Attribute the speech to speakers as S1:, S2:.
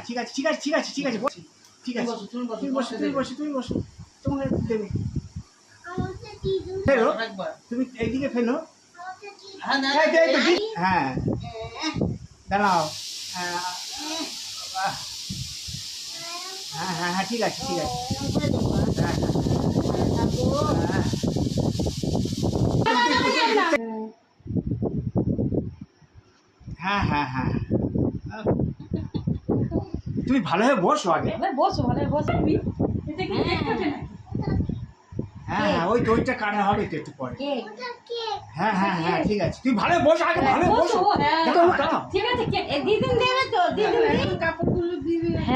S1: ঠিক আছে ঠিক আছে ঠিক আছে ঠিক আছে বসি ঠিক আছে তুমি বসো তোমাকে দেবে ফেলো তুমি এইদিকে ফেলো হ্যাঁ দাঁড়াও হ্যাঁ হ্যাঁ হ্যাঁ হ্যাঁ ঠিক আছে ঠিক আছে হ্যাঁ হ্যাঁ হ্যাঁ হ্যাঁ তুমি ভালোভাবে বসো আগে
S2: বসো ভালোভাবে বসো
S1: হ্যাঁ হ্যাঁ ওই দইটা কাটা হবে তো একটু পরে হ্যাঁ হ্যাঁ হ্যাঁ ঠিক আছে তুই ভালো বসো আগে ভালো বসো
S2: ঠিক আছে দিদিন দেবে তো দিদিন কাপড়গুলো